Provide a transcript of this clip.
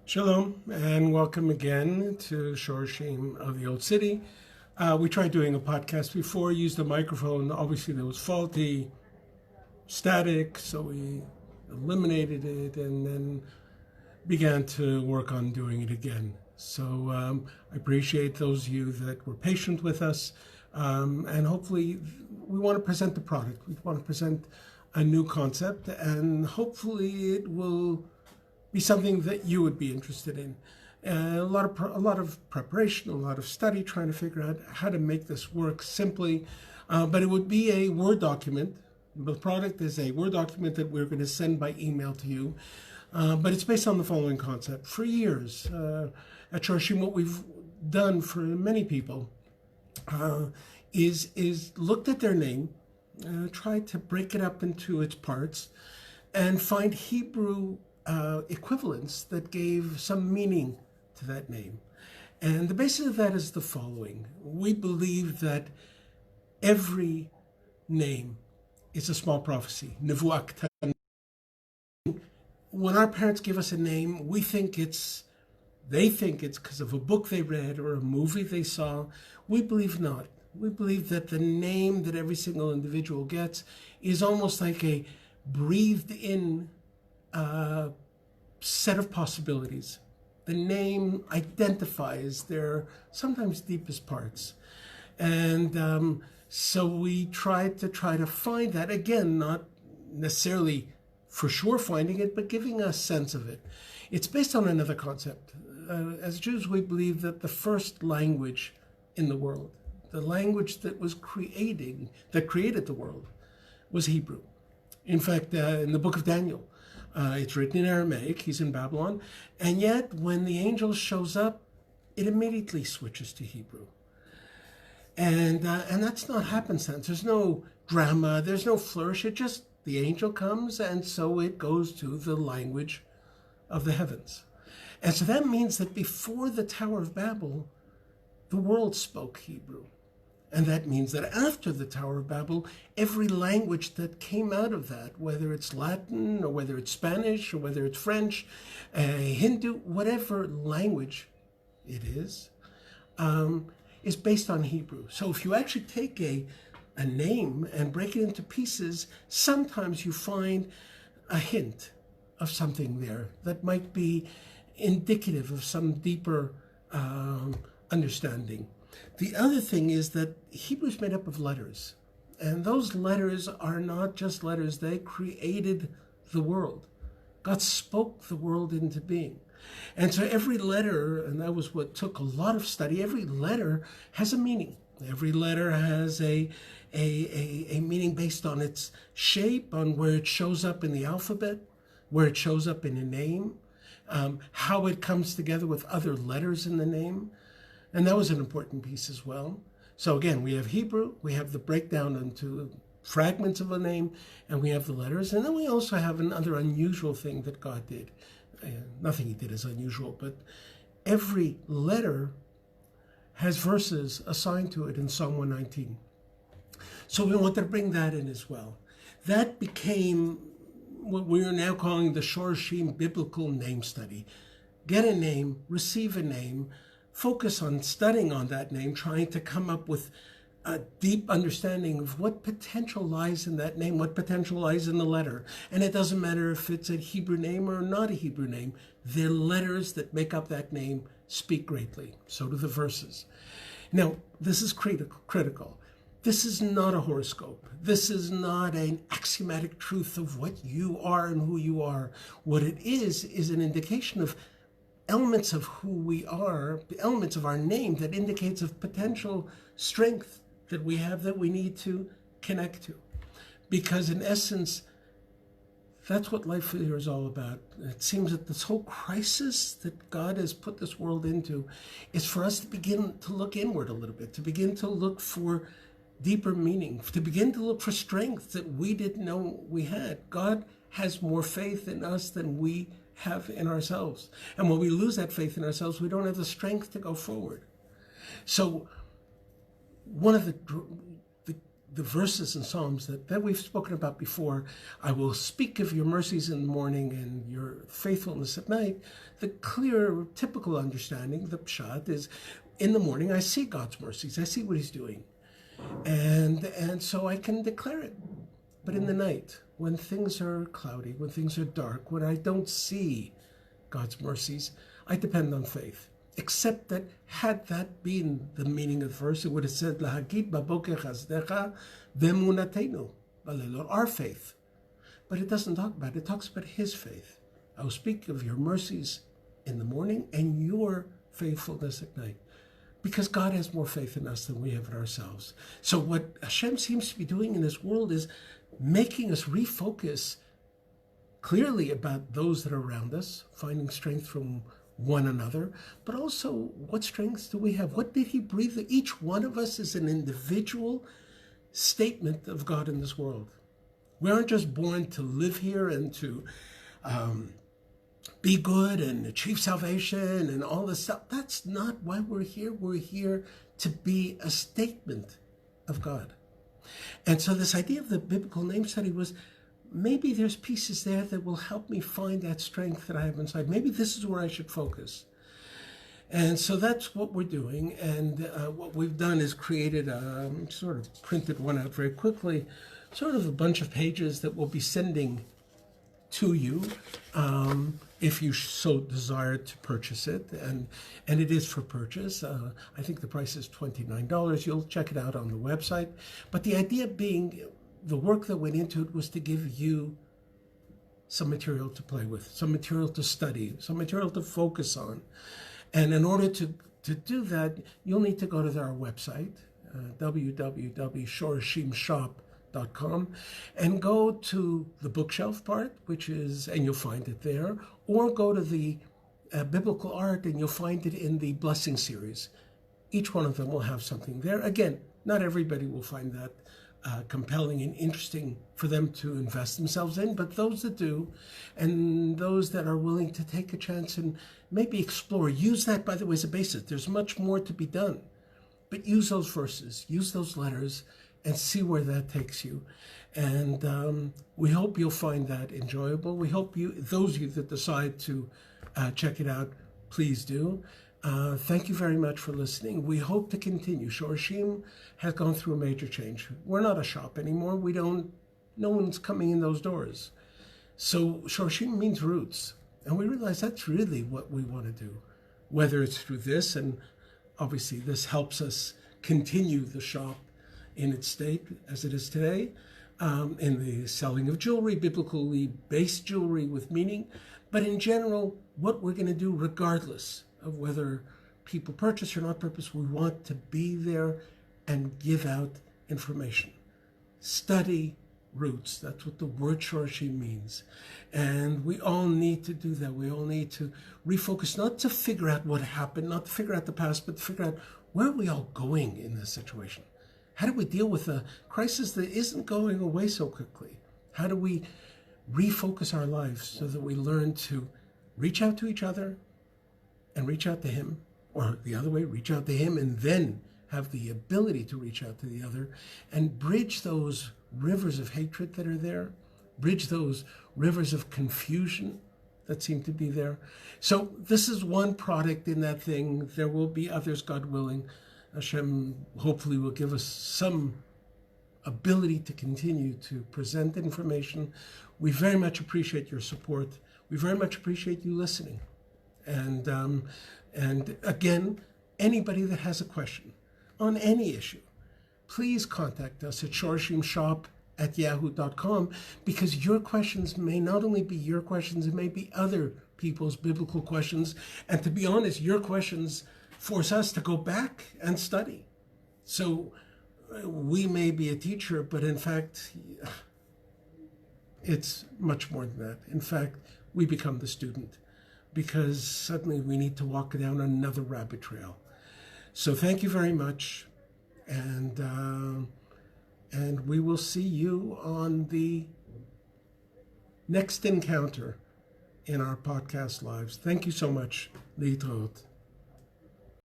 Shalom and welcome again to Shorashim of the Old City. We tried doing a podcast before, used a microphone. Obviously there was faulty static, so we eliminated it and then began to work on doing it again. So I appreciate those of you that were patient with us, and hopefully we want to present the product. We want to present a new concept, and hopefully it will be something that you would be interested in. A lot of preparation, a lot of study, trying to figure out how to make this work simply. But it would be a Word document. The product is a Word document that we're going to send by email to you. But it's based on the following concept. For years at Shorashim, what we've done for many people is looked at their name, tried to break it up into its parts, and find Hebrew equivalents that gave some meaning to that name. And the basis of that is the following. We believe that every name is a small prophecy. Nevuah Ketana. When our parents give us a name, they think it's because of a book they read or a movie they saw. We believe not. We believe that the name that every single individual gets is almost like a breathed in set of possibilities. The name identifies their sometimes deepest parts. And so we tried to find that, again, not necessarily for sure finding it, but giving a sense of it. It's based on another concept. As Jews, we believe that the first language in the world, the language that created the world, was Hebrew. In fact, in the book of Daniel, it's written in Aramaic, he's in Babylon, and yet when the angel shows up, it immediately switches to Hebrew. And that's not happenstance. There's no drama, there's no flourish, the angel comes, and so it goes to the language of the heavens. And so that means that before the Tower of Babel, the world spoke Hebrew. And that means that after the Tower of Babel, every language that came out of that, whether it's Latin or whether it's Spanish or whether it's French, Hindu, whatever language it is based on Hebrew. So if you actually take a name and break it into pieces, sometimes you find a hint of something there that might be indicative of some deeper understanding. The other thing is that Hebrew is made up of letters, and those letters are not just letters. They created the world. God spoke the world into being. And so every letter, and that was what took a lot of study, every letter has a meaning. Every letter has a meaning based on its shape, on where it shows up in the alphabet, where it shows up in a name, how it comes together with other letters in the name. And that was an important piece as well. So again, we have Hebrew, we have the breakdown into fragments of a name, and we have the letters. And then we also have another unusual thing that God did. Nothing he did is unusual, but every letter has verses assigned to it in Psalm 119. So we wanted to bring that in as well. That became what we are now calling the Shorashim Biblical Name Study. Get a name, receive a name, focus on studying on that name, trying to come up with a deep understanding of what potential lies in that name, what potential lies in the letter. And it doesn't matter if it's a Hebrew name or not a Hebrew name. The letters that make up that name speak greatly. So do the verses. Now, this is critical. This is not a horoscope. This is not an axiomatic truth of what you are and who you are. What it is an indication of elements of who we are, the elements of our name that indicates of potential strength that we have that we need to connect to. Because in essence, that's what life here is all about. It seems that this whole crisis that God has put this world into is for us to begin to look inward a little bit, to begin to look for deeper meaning, to begin to look for strength that we didn't know we had. God has more faith in us than we have in ourselves. And when we lose that faith in ourselves, we don't have the strength to go forward. So one of the the verses in Psalms that we've spoken about before. I will speak of your mercies in the morning and your faithfulness at night. The clear, typical understanding, the pshat, is in the morning I see God's mercies. I see what he's doing. And so I can declare it. But in the night, when things are cloudy, when things are dark, when I don't see God's mercies, I depend on faith. Except that had that been the meaning of the verse, it would have said, Lahagid baboker chazdecha ve'emunatenu balelot, our faith. But it doesn't talk about it. It talks about his faith. I will speak of your mercies in the morning and your faithfulness at night. Because God has more faith in us than we have in ourselves. So what Hashem seems to be doing in this world is making us refocus clearly about those that are around us, finding strength from one another, but also what strengths do we have? What did he breathe? Each one of us is an individual statement of God in this world. We aren't just born to live here and to be good and achieve salvation and all this stuff. That's not why we're here. We're here to be a statement of God. And so this idea of the biblical name study was, maybe there's pieces there that will help me find that strength that I have inside. Maybe this is where I should focus. And so that's what we're doing. And what we've done is created sort of printed one out very quickly, sort of a bunch of pages that we'll be sending to you if you so desire to purchase it. And it is for purchase. I think the price is $29. You'll check it out on the website. But the idea being, the work that went into it was to give you some material to play with, some material to study, some material to focus on. And in order to do that, you'll need to go to our website, www.shorashimshop.com, and go to the bookshelf part, and you'll find it there, or go to the biblical art and you'll find it in the blessing series. Each one of them will have something there. Again, not everybody will find that compelling and interesting for them to invest themselves in, but those that do, and those that are willing to take a chance and maybe explore, use that, by the way, as a basis. There's much more to be done, but use those verses, use those letters, and see where that takes you. And we hope you'll find that enjoyable. We hope those of you that decide to check it out, please do. Thank you very much for listening. We hope to continue. Shorashim has gone through a major change. We're not a shop anymore. No one's coming in those doors. So Shorashim means roots. And we realize that's really what we want to do, whether it's through this, and obviously this helps us continue the shop in its state as it is today, in the selling of jewelry, biblically based jewelry with meaning. But in general, what we're going to do regardless of whether people purchase or not purchase, we want to be there and give out information. Study roots. That's what the word Shorashim means. And we all need to do that. We all need to refocus, not to figure out what happened, not to figure out the past, but to figure out where are we all going in this situation? How do we deal with a crisis that isn't going away so quickly? How do we refocus our lives so that we learn to reach out to each other and reach out to him, or the other way, reach out to him and then have the ability to reach out to the other and bridge those rivers of hatred that are there, bridge those rivers of confusion that seem to be there. So this is one product in that thing. There will be others, God willing. Hashem hopefully will give us some ability to continue to present information. We very much appreciate your support. We very much appreciate you listening. And again, anybody that has a question on any issue, please contact us at shorashimshop@yahoo.com, because your questions may not only be your questions, it may be other people's biblical questions. And to be honest, your questions force us to go back and study. So we may be a teacher, but in fact, it's much more than that. In fact, we become the student, because suddenly we need to walk down another rabbit trail. So thank you very much, and we will see you on the next encounter in our podcast lives. Thank you so much. Litraot.